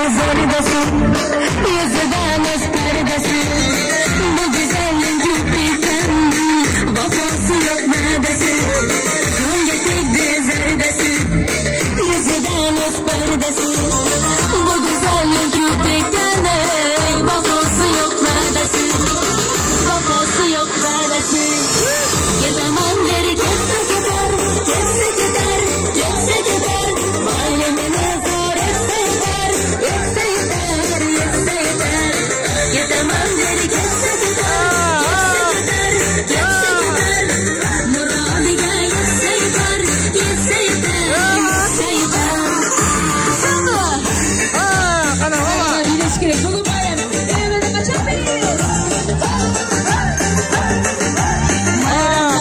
nazardasin, yüzüden öz perdesin. Bu güzelliğin kirpikten vafası yok neredesin? Son getirdi zerdesin, yüzüden öz perdesin. Bu güzelliğin kirpikten vafası yok neredesin? Vafası yok neredesin? Gidemem geri geçse gider, geçse gider, geçse gider. Mahallemine zor etse yeter, etse yeter, etse yeter. Gidemem geri geçse gider, geçse gider, geçse gider. Muradiga yetse yeter, yetse yeter, yetse yeter. Şamba! Ana baba! İlişkili kolu bayram, evine kaçan beni.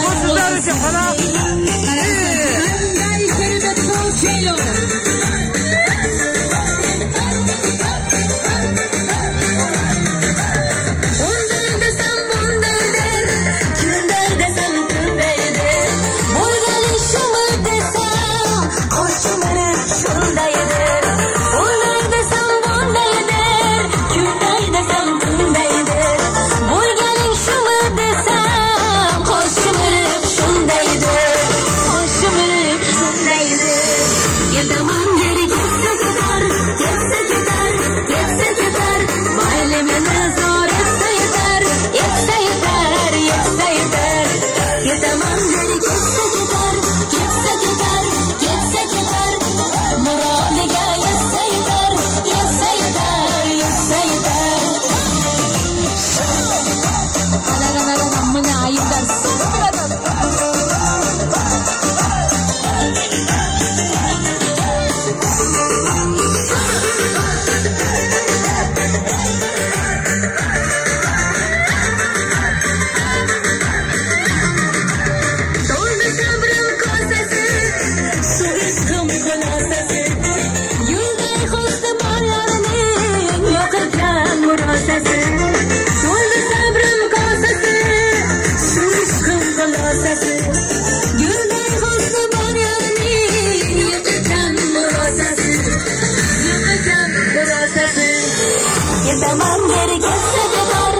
Bu sizler için bana. Gidemem geri geçse kadar